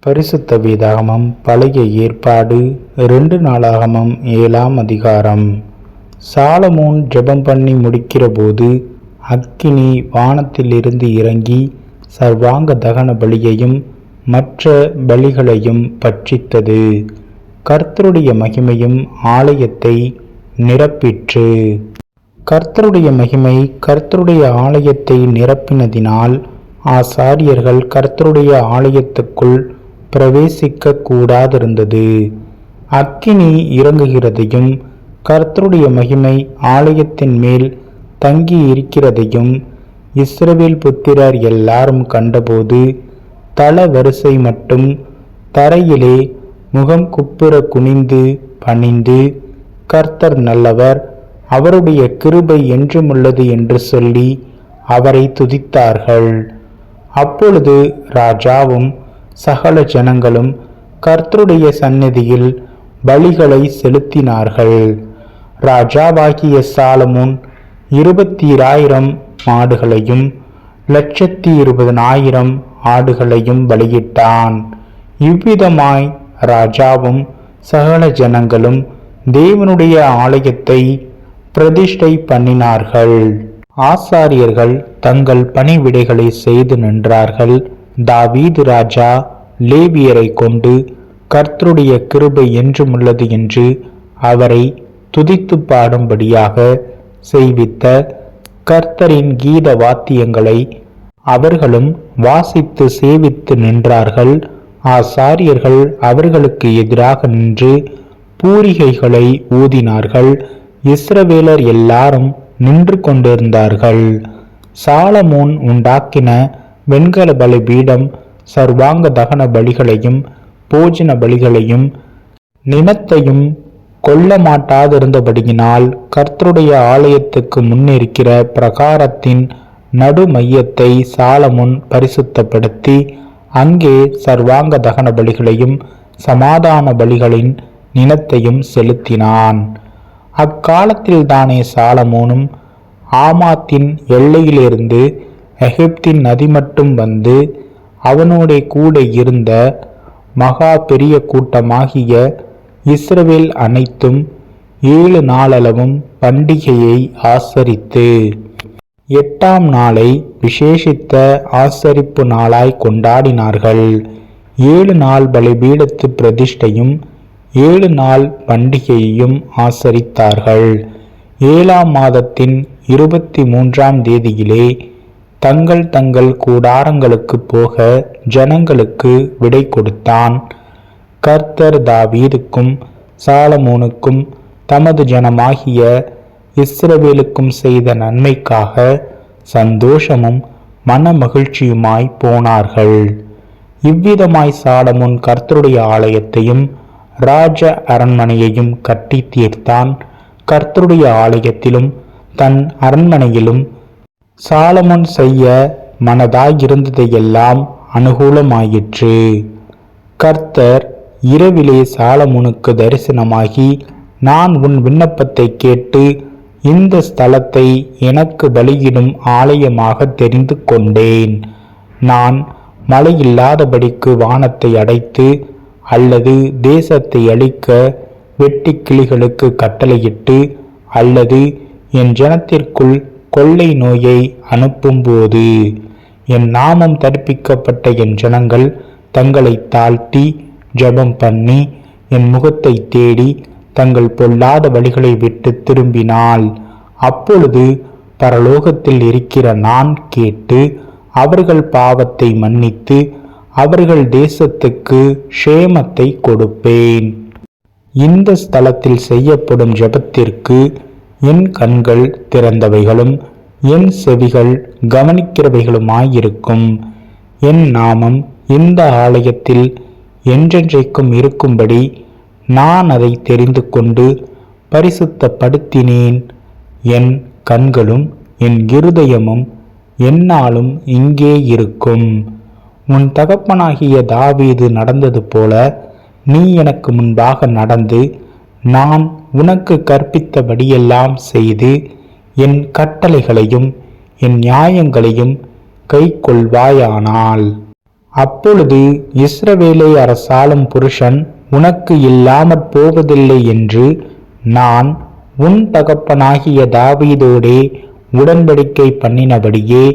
பரிசுத்த வேதாகமம் பழைய ஏற்பாடு 2 நாளாகமம் 7ஆம் அதிகாரம். சாலமோன் ஜெபம் பண்ணி முடிக்கிற போது அக்கினி வானத்திலிருந்து இறங்கி சர்வாங்க தகன பலியையும் மற்ற பலிகளையும் பட்சித்தது. கர்த்தருடைய மகிமையும் ஆலயத்தை நிரப்பிற்று. கர்த்தருடைய மகிமை கர்த்தருடைய ஆலயத்தை நிரப்பினதினால் ஆசாரியர்கள் கர்த்தருடைய ஆலயத்துக்குள் பிரவேசிக்க கூடாதிருந்தது. அக்கினி இறங்குகிறதையும் கர்த்தருடைய மகிமை ஆலயத்தின் மேல் தங்கி இருக்கிறதையும் இஸ்ரவேல் புத்திரர் எல்லாரும் கண்டபோது தல வரிசை மட்டும் தரையிலே முகம் குப்புற குனிந்து பணிந்து, கர்த்தர் நல்லவர், அவருடைய கிருபை என்றுமுள்ளது என்று சொல்லி அவரை துதித்தார்கள். அப்பொழுது ராஜாவும் சகல ஜனங்களும் கர்த்தருடைய சந்நிதியில் பலிகளை செலுத்தினார்கள். ராஜாவாகிய சாலமோன் 20,000 மாடுகளையும் 120,000 ஆடுகளையும் பலியிட்டான். இவ்விதமாய் ராஜாவும் சகல ஜனங்களும் தேவனுடைய ஆலயத்தை பிரதிஷ்டை பண்ணினார்கள். ஆசாரியர்கள் தங்கள் பணிவிடைகளை செய்து நின்றார்கள். தாவீது ராஜா லேவியரை கொண்டு கர்த்தருடைய கிருபை என்றுமுள்ளது என்று அவரை துதித்து பாடும்படியாக செய்வித்த கர்த்தரின் கீத வாத்தியங்களை அவர்களும் வாசித்து சேவித்து நின்றார்கள். ஆசாரியர்கள் அவர்களுக்கு எதிராக நின்று பூரிகைகளை ஊதினார்கள். இஸ்ரவேலர் எல்லாரும் நின்று கொண்டிருந்தார்கள். சாலமோன் உண்டாக்கின வெண்கல பலிபீடம் சர்வாங்க தகன பலிகளையும் போஜன பலிகளையும் நினத்தையும் கொல்ல மாட்டாதிருந்தபடியினால் கர்த்தருடைய ஆலயத்துக்கு முன்னிருக்கிற பிரகாரத்தின் நடு மையத்தை சாலமோன் பரிசுத்தப்படுத்தி அங்கே சர்வாங்க தகன பலிகளையும் சமாதான பலிகளின் நினத்தையும் செலுத்தினான். அக்காலத்தில் தானே சாலமோனும் ஆமாத்தின் எல்லையிலிருந்து எகிப்தின் நதி மட்டும் வந்து அவனோட கூட இருந்த மகா பெரிய கூட்டமாகிய இஸ்ரவேல் அனைத்தும் 7 நாளளவும் பண்டிகையை ஆசரித்து 8ஆம் நாளை விசேஷித்த ஆசரிப்பு நாளாய் கொண்டாடினார்கள். 7 நாள் பலிபீடத்து பிரதிஷ்டையும் 7 நாள் பண்டிகையையும் ஆசரித்தார்கள். 7ஆம் மாதத்தின் 23ஆம் தேதியிலே தங்கள் தங்கள் கூடாரங்களுக்கு போக ஜனங்களுக்கு விடை கொடுத்தான். கர்த்தர் தாவீதுக்கும் சாலமோனுக்கும் தமது ஜனமாகிய இஸ்ரவேலுக்கும் செய்த நன்மைக்காக சந்தோஷமும் மன மகிழ்ச்சியுமாய் போனார்கள். இவ்விதமாய் சாலமோன் கர்த்தருடைய ஆலயத்தையும் ராஜ அரண்மனையையும் கட்டி தீர்த்தான். கர்த்தருடைய ஆலயத்திலும் தன் அரண்மனையிலும் சாலமோன் செய்ய மனதாயிருந்ததையெல்லாம் அனுகூலமாயிற்று. கர்த்தர் இரவிலே சாலமோனுக்கு தரிசனமாகி, நான் உன் விண்ணப்பத்தை கேட்டு இந்த ஸ்தலத்தை எனக்கு பலியிடும் ஆலயமாக தெரிந்து கொண்டேன். நான் மழையில்லாதபடிக்கு வானத்தை அடைத்து அல்லது தேசத்தை அழிக்க வெட்டி கிளிகளுக்கு கட்டளையிட்டு அல்லது என் ஜனத்திற்குள் கொள்ளை நோயை அனுப்பும்போது என் நாமம் தரிப்பிக்கப்பட்ட என் ஜனங்கள் தங்களை தாழ்த்தி ஜெபம் பண்ணி என் முகத்தை தேடி தங்கள் பொல்லாத வழிகளை விட்டு திரும்பினால், அப்பொழுது பரலோகத்தில் இருக்கிற நான் கேட்டு அவர்கள் பாவத்தை மன்னித்து அவர்கள் தேசத்துக்கு க்ஷேமத்தை கொடுப்பேன். இந்த ஸ்தலத்தில் செய்யப்படும் ஜெபத்திற்கு என் கண்கள் திறந்தவைகளும் என் செவிகள் கவனிக்கிறவைகளுமாயிருக்கும். என் நாமம் இந்த ஆலயத்தில் என்றென்றைக்கும் இருக்கும்படி நான் அதை தெரிந்து கொண்டு பரிசுத்தப்படுத்தினேன். என் கண்களும் என் இருதயமும் என்னாலும் இங்கே இருக்கும். உன் தகப்பனாகிய தாவீது நடந்தது போல நீ எனக்கு முன்பாக நடந்து நான் உனக்கு கற்பித்தபடியெல்லாம் செய்து என் கட்டளைகளையும் என் நியாயங்களையும் கைக்கொள்வாயானால், அப்பொழுது இஸ்ரவேலை அரசாளும் புருஷன் உனக்கு இல்லாமற் போவதில்லை என்று நான் உன் தகப்பனாகிய தாவீதோடே உடன்படிக்கை பண்ணினபடியே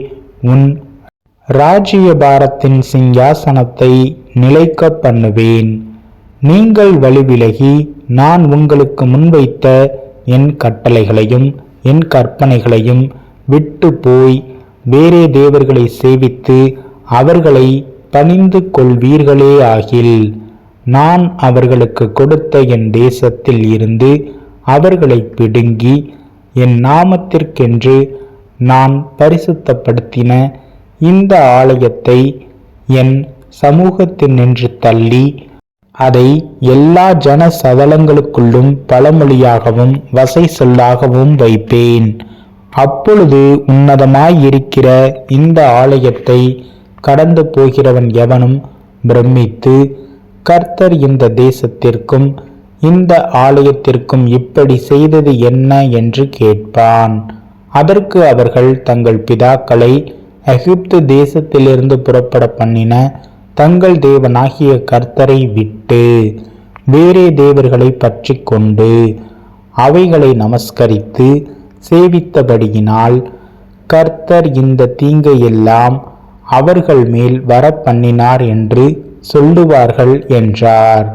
உன் ராஜ்யபாரத்தின் சிங்காசனத்தை நிலைக்க பண்ணுவேன். நீங்கள் வழிவிலகி நான் உங்களுக்கு முன்வைத்த என் கட்டளைகளையும் என் கற்பனைகளையும் விட்டு போய் வேறே தேவர்களை சேவித்து அவர்களை பணிந்து கொள்வீர்களே ஆகில், நான் அவர்களுக்கு கொடுத்த என் தேசத்தில் இருந்து அவர்களை பிடுங்கி என் நாமத்திற்கென்று நான் பரிசுத்தப்படுத்தின இந்த ஆலயத்தை என் சமூகத்தினின்று தள்ளி அதை எல்லா ஜன சதலங்களுக்குள்ளும் பழமொழியாகவும் வசை சொல்லாகவும் வைப்பேன். அப்பொழுது உன்னதமாயிருக்கிற இந்த ஆலயத்தை கடந்து போகிறவன் எவனும் பிரமித்து, கர்த்தர் இந்த தேசத்திற்கும் இந்த ஆலயத்திற்கும் இப்படி செய்தது என்ன என்று கேட்பான். அதற்கு அவர்கள் தங்கள் பிதாக்களை எகிப்து தேசத்திலிருந்து புறப்பட பண்ணின தங்கள் தேவனாகிய கர்த்தரை விட்டு வேறே தேவர்களை பற்றி கொண்டு அவைகளை நமஸ்கரித்து சேவித்தபடியினால் கர்த்தர் இந்த தீங்கையெல்லாம் அவர்கள் மேல் வர பண்ணினார் என்று சொல்லுவார்கள் என்றார்.